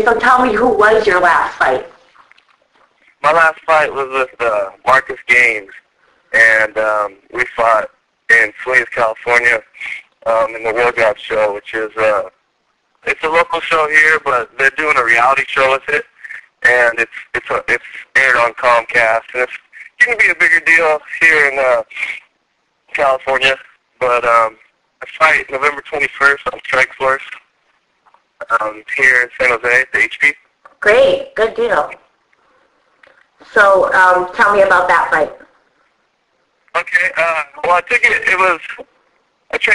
So tell me, who was your last fight? My last fight was with Marcus Gaines, and we fought in Swayze, California, in the World God show, which is it's a local show here, but they're doing a reality show with it, and it's aired on Comcast, and it's going to be a bigger deal here in California. But I fight November 21st on Strikeforce here in San Jose at the HP. Great, good deal. So tell me about that fight. Okay, well, I trained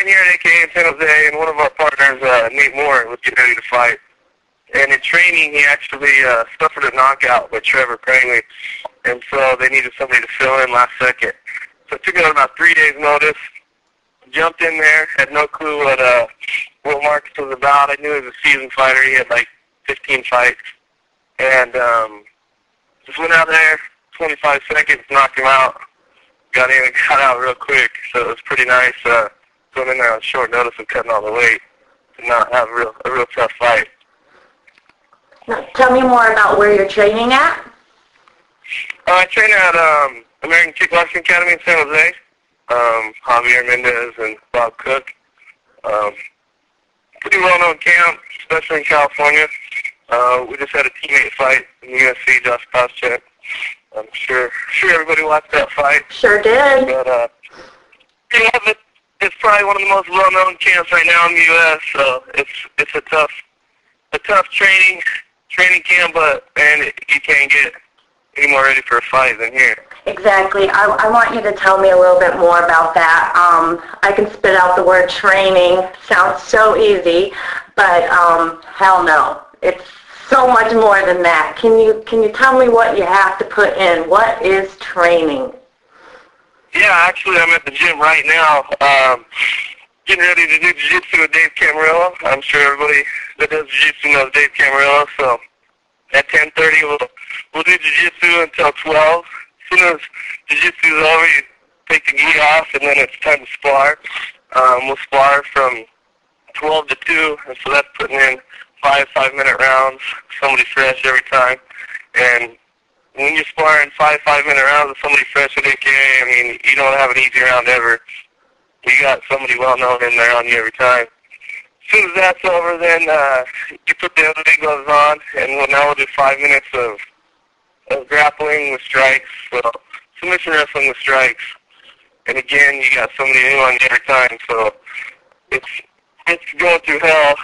here at AKA in San Jose, and one of our partners, Nate Moore, was getting ready to fight. And in training, he actually suffered a knockout by Trevor Crangley, and so they needed somebody to fill in last second. So it took it about 3 days' notice. Jumped in there, had no clue what Marcus was about. I knew he was a seasoned fighter. He had like 15 fights. And just went out there, 25 seconds, knocked him out. Got in and got out real quick. So it was pretty nice going in there on short notice and cutting all the weight to not have a real tough fight. Now, tell me more about where you're training at. I train at American Kickboxing Academy in San Jose. Javier Mendez and Bob Cook. Pretty well-known camp, especially in California. We just had a teammate fight in the UFC, Josh Koscheck. I'm sure everybody watched that fight. Sure did. But it's probably one of the most well-known camps right now in the U.S. So it's a tough training camp, and you can't get any more ready for a fight than here. Exactly. I want you to tell me a little bit more about that. I can spit out the word training. Sounds so easy, but hell no. It's so much more than that. Can you tell me what you have to put in? What is training? Yeah, actually, I'm at the gym right now, getting ready to do jiu-jitsu with Dave Camarillo. I'm sure everybody that does jiu-jitsu knows Dave Camarillo, so at 10:30 we'll do jiu-jitsu until 12. As soon as jiu-jitsu is over, you take the gi off, and then it's time to spar. We'll spar from 12 to 2, and so that's putting in 5-minute rounds, somebody fresh every time. And when you're sparring 5-minute rounds with somebody fresh at AKA, I mean, you don't have an easy round ever. You got somebody well-known in there on you every time. As soon as that's over, then you put the other big gloves on, and now we'll do 5 minutes of grappling with strikes, so submission wrestling with strikes. And again, you got somebody new on you every time, so it's going through hell.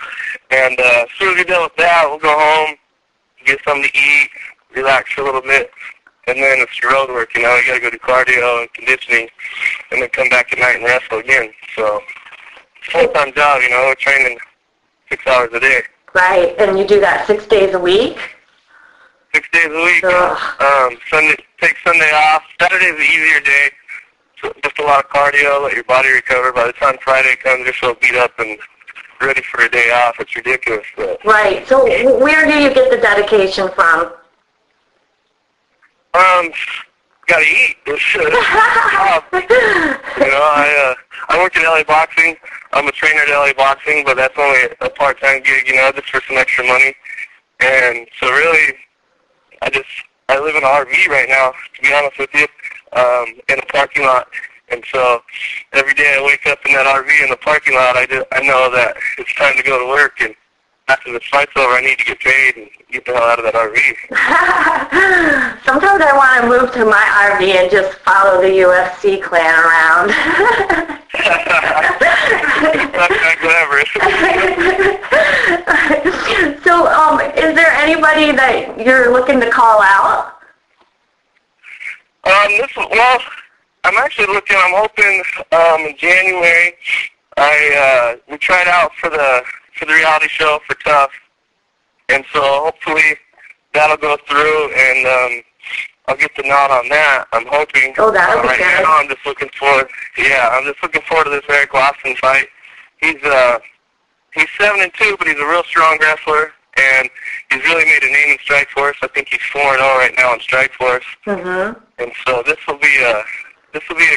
And as soon as we're done with that, we'll go home, get something to eat, relax for a little bit, and then it's your road work, you know. You got to go do cardio and conditioning, and then come back at night and wrestle again. So it's a full-time job, you know. We're training 6 hours a day. Right, and you do that 6 days a week? 6 days a week. Take Sunday off. Saturday's the easier day. So just a lot of cardio, let your body recover. By the time Friday comes, you're so beat up and ready for a day off. It's ridiculous. But. Right. So where do you get the dedication from? Gotta eat. You know, I work at LA Boxing. I'm a trainer at LA Boxing, but that's only a part-time gig, you know, just for some extra money. And so really, I live in an RV right now, to be honest with you, in a parking lot. And so every day I wake up in that RV in the parking lot, I know that it's time to go to work, and after the fight's over, I need to get paid and get the hell out of that RV. Sometimes I want to move to my RV and just follow the UFC clan around. Not that clever. So, is there anybody that you're looking to call out? Well, I'm actually looking. I'm hoping in January. We tried out for the reality show for Tough, and so hopefully that'll go through, and I'll get the nod on that. I'm hoping. Oh, that'll be right good. now, I'm just looking forward. Yeah, I'm just looking forward to this Eric Lawson fight. He's 7-2, but he's a real strong wrestler, and he's really made a name in Strikeforce. I think he's 4-0 right now in Strikeforce. Mm-hmm. And so this will be a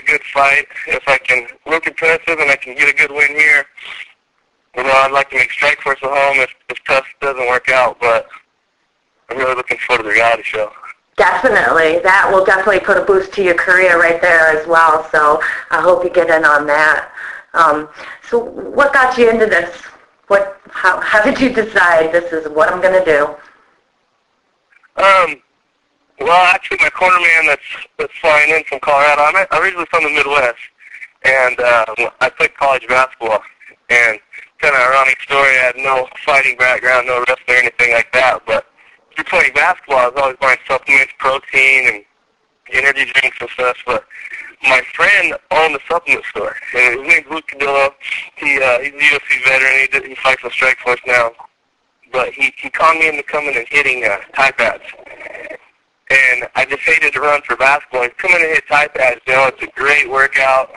good fight if I can look competitive and I can get a good win here. You know, I'd like to make Strikeforce at home if Tough doesn't work out, but I'm really looking forward to the reality show. Definitely. That will definitely put a boost to your career right there as well. So I hope you get in on that. So what got you into this? How did you decide this is what I'm going to do? Well, actually, my cornerman that's flying in from Colorado, I'm originally from the Midwest, and I played college basketball. And kind of ironic story, I had no fighting background, no wrestling or anything like that, but through playing basketball, I was always buying supplements, protein, and energy drinks and stuff, but my friend owned a supplement store, and his name's Luke Cadillo. He's a UFC veteran. He fights on Strikeforce now, but he conned me into coming and hitting Thai pads. And I just hated to run for basketball. He'd come in and hit Thai pads. It's a great workout,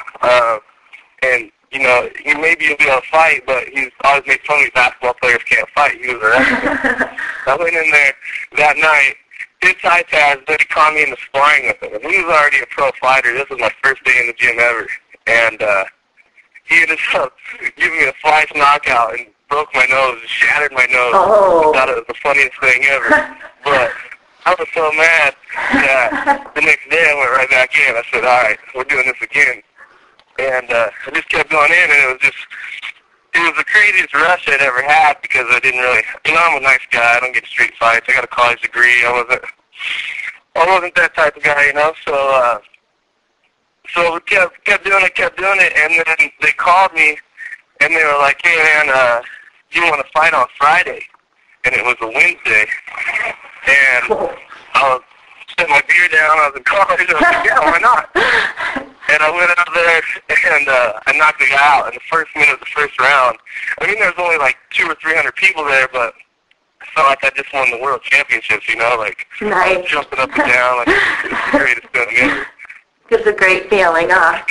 and maybe you'll be able to fight, but he's always made fun of me basketball players can't fight. He was a wrestler. I went in there that night, did Thai pads, then he conned me into sparring with him. And he was already a pro fighter. This was my first day in the gym ever. And he ended up giving me a flash knockout and broke my nose, shattered my nose. Oh. I thought it was the funniest thing ever. But I was so mad that the next day I went right back in. I said, all right, we're doing this again. And I just kept going in, and it was the craziest rush I'd ever had because I didn't really, I'm a nice guy. I don't get street fights. I got a college degree. I wasn't that type of guy, So we kept doing it, and then they called me, and they were like, hey, man, do you want to fight on Friday? And it was a Wednesday. And I was setting my beer down. I was in college. I was like, yeah, why not? And I went out there, and I knocked the guy out in the first minute of the first round. I mean, there was only like 200 or 300 people there, but I felt like I just won the world championships, like nice. Jumping up and down. Like, it was the greatest feeling ever. It's a great feeling.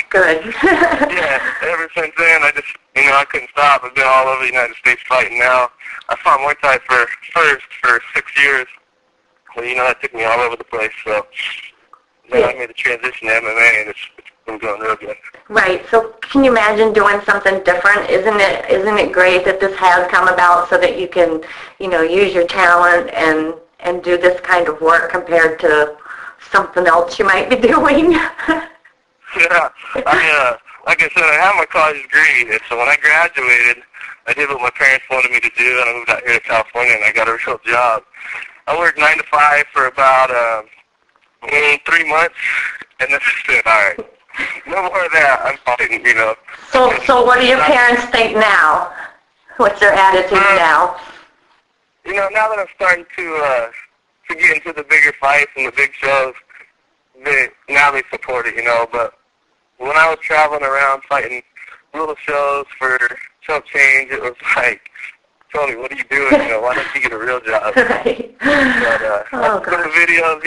Good. Yeah, ever since then, I just, I couldn't stop. I've been all over the United States fighting now. I fought Muay Thai for 6 years. Well, that took me all over the place, so then I made the transition to MMA, and it's been going real good. Right. So can you imagine doing something different? Isn't it great that this has come about so that you can, use your talent and do this kind of work compared to something else you might be doing? Yeah. Like I said, I have my college degree, and so when I graduated, I did what my parents wanted me to do, and I moved out here to California, and I got a real job. I worked 9 to 5 for about 3 months, and then I said, all right, no more of that. I'm fighting, So what do your parents think now? What's their attitude now? Now that I'm starting to get into the bigger fights and the big shows, they support it, but when I was traveling around fighting little shows for chump change, it was like, Tony, what are you doing? Why don't you get a real job? Right. But I put the videos,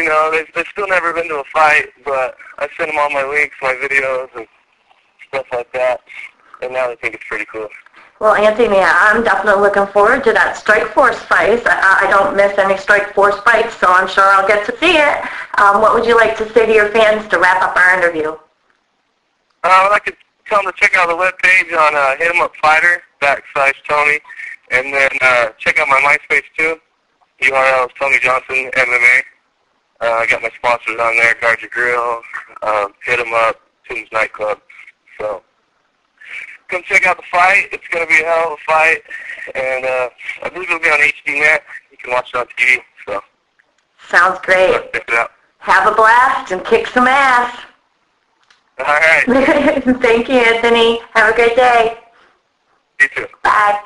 they've still never been to a fight, but I send them all my links, my videos, and stuff like that, and now they think it's pretty cool. Well, Anthony, I'm definitely looking forward to that Strikeforce fight. I don't miss any Strikeforce fights, so I'm sure I'll get to see it. What would you like to say to your fans to wrap up our interview? I'd like to tell them to check out the webpage on Hit 'em Up Fighter /Tony, and then check out my MySpace too. URL is Tony Johnson MMA. I got my sponsors on there: Guard Your Grill, Hit 'em Up, Tim's Nightclub. So come check out the fight. It's going to be a hell of a fight, and I believe it'll be on HDNet. You can watch it on TV. So sounds great. Check it out. Have a blast and kick some ass. All right. Thank you, Anthony. Have a great day. You too. Bye.